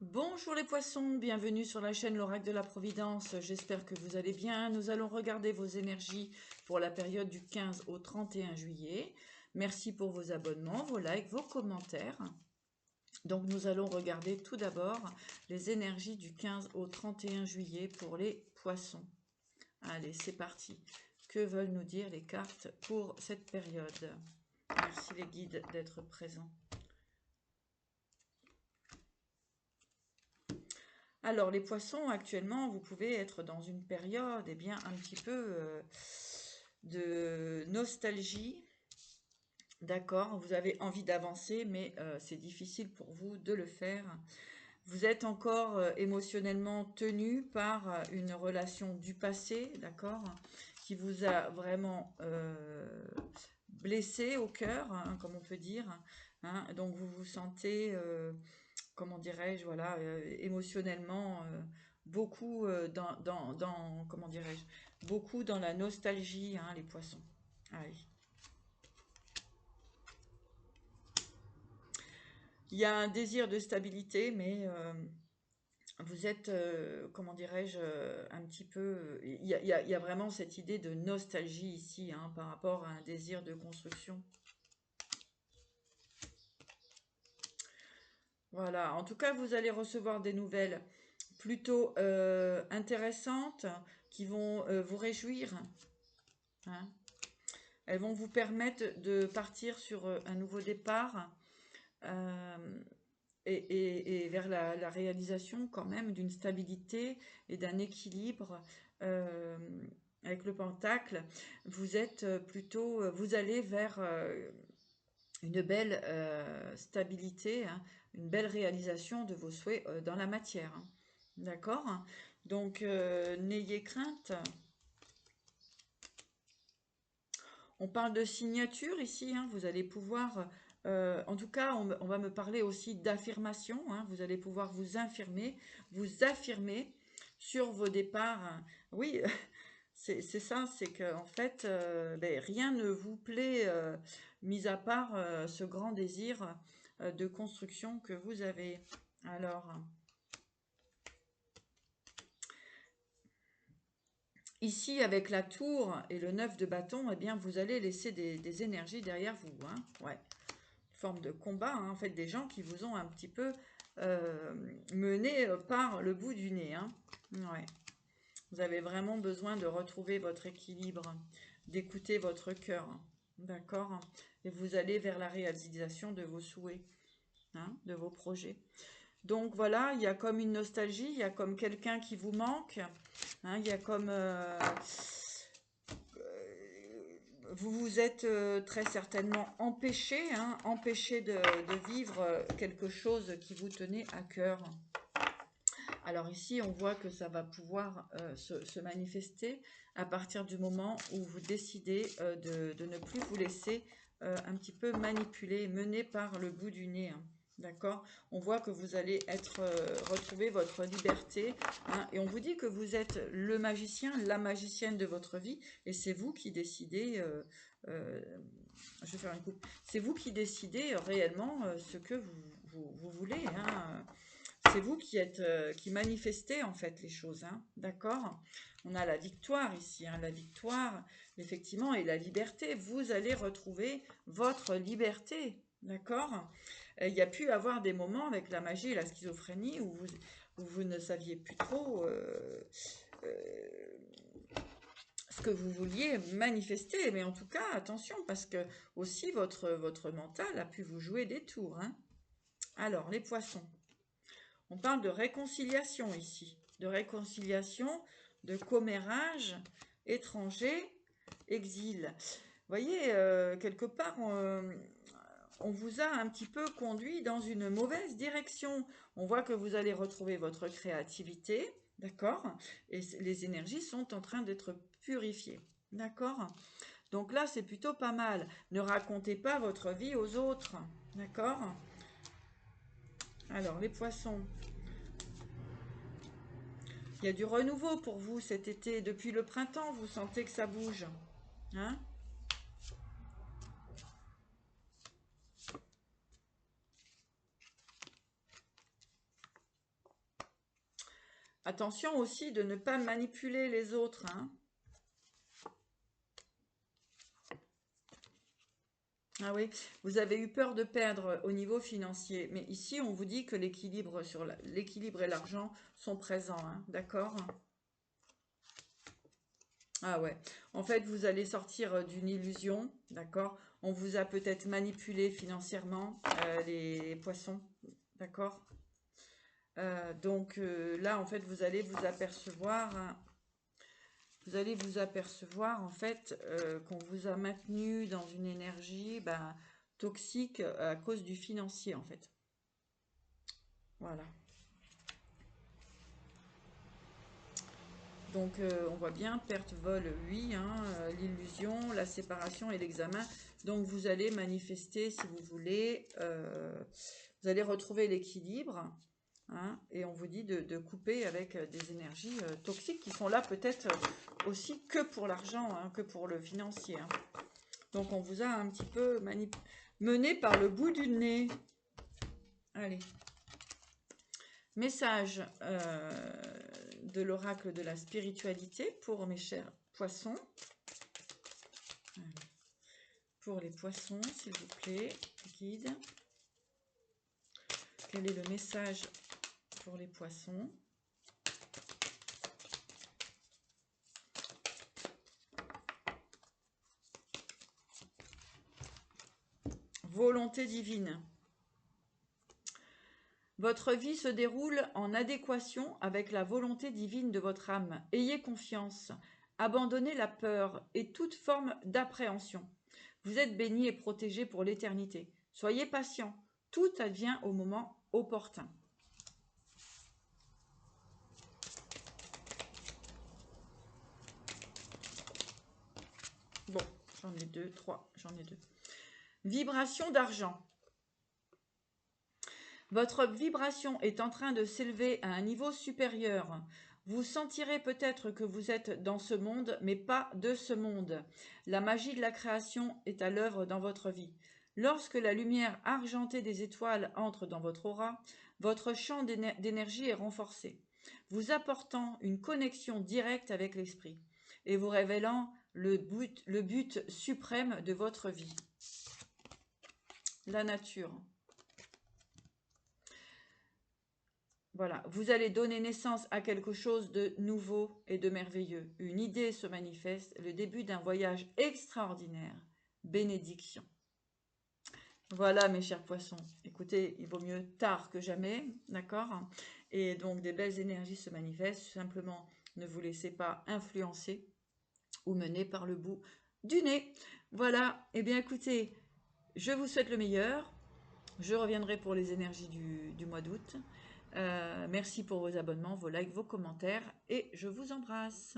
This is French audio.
Bonjour les poissons, bienvenue sur la chaîne L'Oracle de la Providence, j'espère que vous allez bien. Nous allons regarder vos énergies pour la période du 15 au 31 juillet. Merci pour vos abonnements, vos likes, vos commentaires. Donc nous allons regarder tout d'abord les énergies du 15 au 31 juillet pour les poissons. Allez, c'est parti. Que veulent nous dire les cartes pour cette période? Merci les guides d'être présents. Alors, les poissons, actuellement, vous pouvez être dans une période, eh bien, un petit peu de nostalgie. D'accord, vous avez envie d'avancer, mais c'est difficile pour vous de le faire. Vous êtes encore émotionnellement tenu par une relation du passé, d'accord, qui vous a vraiment blessé au cœur, hein, comme on peut dire. Hein. Donc, vous vous sentez comment dirais-je, voilà, émotionnellement, beaucoup comment dirais-je, beaucoup dans la nostalgie, hein, les poissons. Allez. Il y a un désir de stabilité, mais vous êtes, comment dirais-je, un petit peu... Il y a vraiment cette idée de nostalgie ici, hein, par rapport à un désir de construction. Voilà, en tout cas, vous allez recevoir des nouvelles plutôt intéressantes qui vont vous réjouir. Hein. Elles vont vous permettre de partir sur un nouveau départ euh, et vers la réalisation quand même d'une stabilité et d'un équilibre euh, avec le pentacle. Vous êtes plutôt, vous allez vers une belle stabilité, hein, une belle réalisation de vos souhaits dans la matière. Hein. D'accord? Donc, n'ayez crainte. On parle de signature ici, hein, vous allez pouvoir, en tout cas, on va me parler aussi d'affirmation, hein, vous allez pouvoir vous affirmer sur vos départs. Hein. Oui, c'est ça, c'est que en fait, ben, rien ne vous plaît, mis à part ce grand désir de construction que vous avez. Alors, ici, avec la tour et le 9 de bâton, eh bien, vous allez laisser des énergies derrière vous. Hein, ouais. Forme de combat, hein, en fait, des gens qui vous ont un petit peu mené par le bout du nez. Hein. Ouais. Vous avez vraiment besoin de retrouver votre équilibre, d'écouter votre cœur. Hein. D'accord? Et vous allez vers la réalisation de vos souhaits, hein, de vos projets. Donc voilà, il y a comme une nostalgie, il y a comme quelqu'un qui vous manque, hein, il y a comme... vous vous êtes très certainement empêché, hein, empêché de vivre quelque chose qui vous tenait à cœur. Alors ici, on voit que ça va pouvoir se manifester à partir du moment où vous décidez de ne plus vous laisser un petit peu manipuler, mener par le bout du nez. Hein. D'accord? On voit que vous allez retrouver votre liberté. Hein, et on vous dit que vous êtes le magicien, la magicienne de votre vie. Et c'est vous qui décidez... je vais faire une coupe. C'est vous qui décidez réellement ce que vous voulez. Hein. C'est vous qui êtes, qui manifestez en fait les choses, hein, d'accord? On a la victoire ici, hein, la victoire, effectivement, et la liberté. Vous allez retrouver votre liberté, d'accord? Il y a pu avoir des moments avec la magie et la schizophrénie où vous ne saviez plus trop euh, ce que vous vouliez manifester. Mais en tout cas, attention, parce que aussi votre mental a pu vous jouer des tours, hein. Alors, les poissons. On parle de réconciliation ici, de réconciliation, de commérage, étranger, exil. Vous voyez, quelque part, on vous a un petit peu conduit dans une mauvaise direction. On voit que vous allez retrouver votre créativité, d'accord? Et les énergies sont en train d'être purifiées, d'accord? Donc là, c'est plutôt pas mal. Ne racontez pas votre vie aux autres, d'accord? Alors, les poissons. Il y a du renouveau pour vous cet été. Depuis le printemps, vous sentez que ça bouge. Hein? Attention aussi de ne pas manipuler les autres, hein. Ah oui, vous avez eu peur de perdre au niveau financier, mais ici on vous dit que l'équilibre et l'argent sont présents, hein, d'accord? Ah ouais, en fait vous allez sortir d'une illusion, d'accord? On vous a peut-être manipulé financièrement, les poissons, d'accord? Donc là en fait vous allez vous apercevoir, hein, en fait qu'on vous a maintenu dans une énergie toxique à cause du financier en fait. Voilà. Donc on voit bien, perte, vol, oui, hein, l'illusion, la séparation et l'examen. Donc vous allez manifester si vous voulez, vous allez retrouver l'équilibre. Hein, et on vous dit de couper avec des énergies toxiques qui sont là peut-être aussi que pour l'argent, hein, que pour le financier. Hein. Donc on vous a un petit peu mené par le bout du nez. Allez. Message de l'oracle de la spiritualité pour mes chers poissons. Pour les poissons, s'il vous plaît, guide. Quel est le message pour les poissons? Volonté divine. Votre vie se déroule en adéquation avec la volonté divine de votre âme. Ayez confiance. Abandonnez la peur et toute forme d'appréhension. Vous êtes béni et protégé pour l'éternité. Soyez patient. Tout advient au moment opportun. Bon, j'en ai deux, trois, j'en ai deux. Vibration d'argent. Votre vibration est en train de s'élever à un niveau supérieur. Vous sentirez peut-être que vous êtes dans ce monde, mais pas de ce monde. La magie de la création est à l'œuvre dans votre vie. Lorsque la lumière argentée des étoiles entre dans votre aura, votre champ d'énergie est renforcé, vous apportant une connexion directe avec l'esprit et vous révélant le but suprême de votre vie. La nature. Voilà, vous allez donner naissance à quelque chose de nouveau et de merveilleux. Une idée se manifeste, le début d'un voyage extraordinaire. Bénédiction. Voilà mes chers poissons. Écoutez, il vaut mieux tard que jamais, d'accord? Et donc des belles énergies se manifestent. Simplement, ne vous laissez pas influencer ou mener par le bout du nez. Voilà, et bien écoutez, je vous souhaite le meilleur. Je reviendrai pour les énergies du mois d'août. Merci pour vos abonnements, vos likes, vos commentaires et je vous embrasse.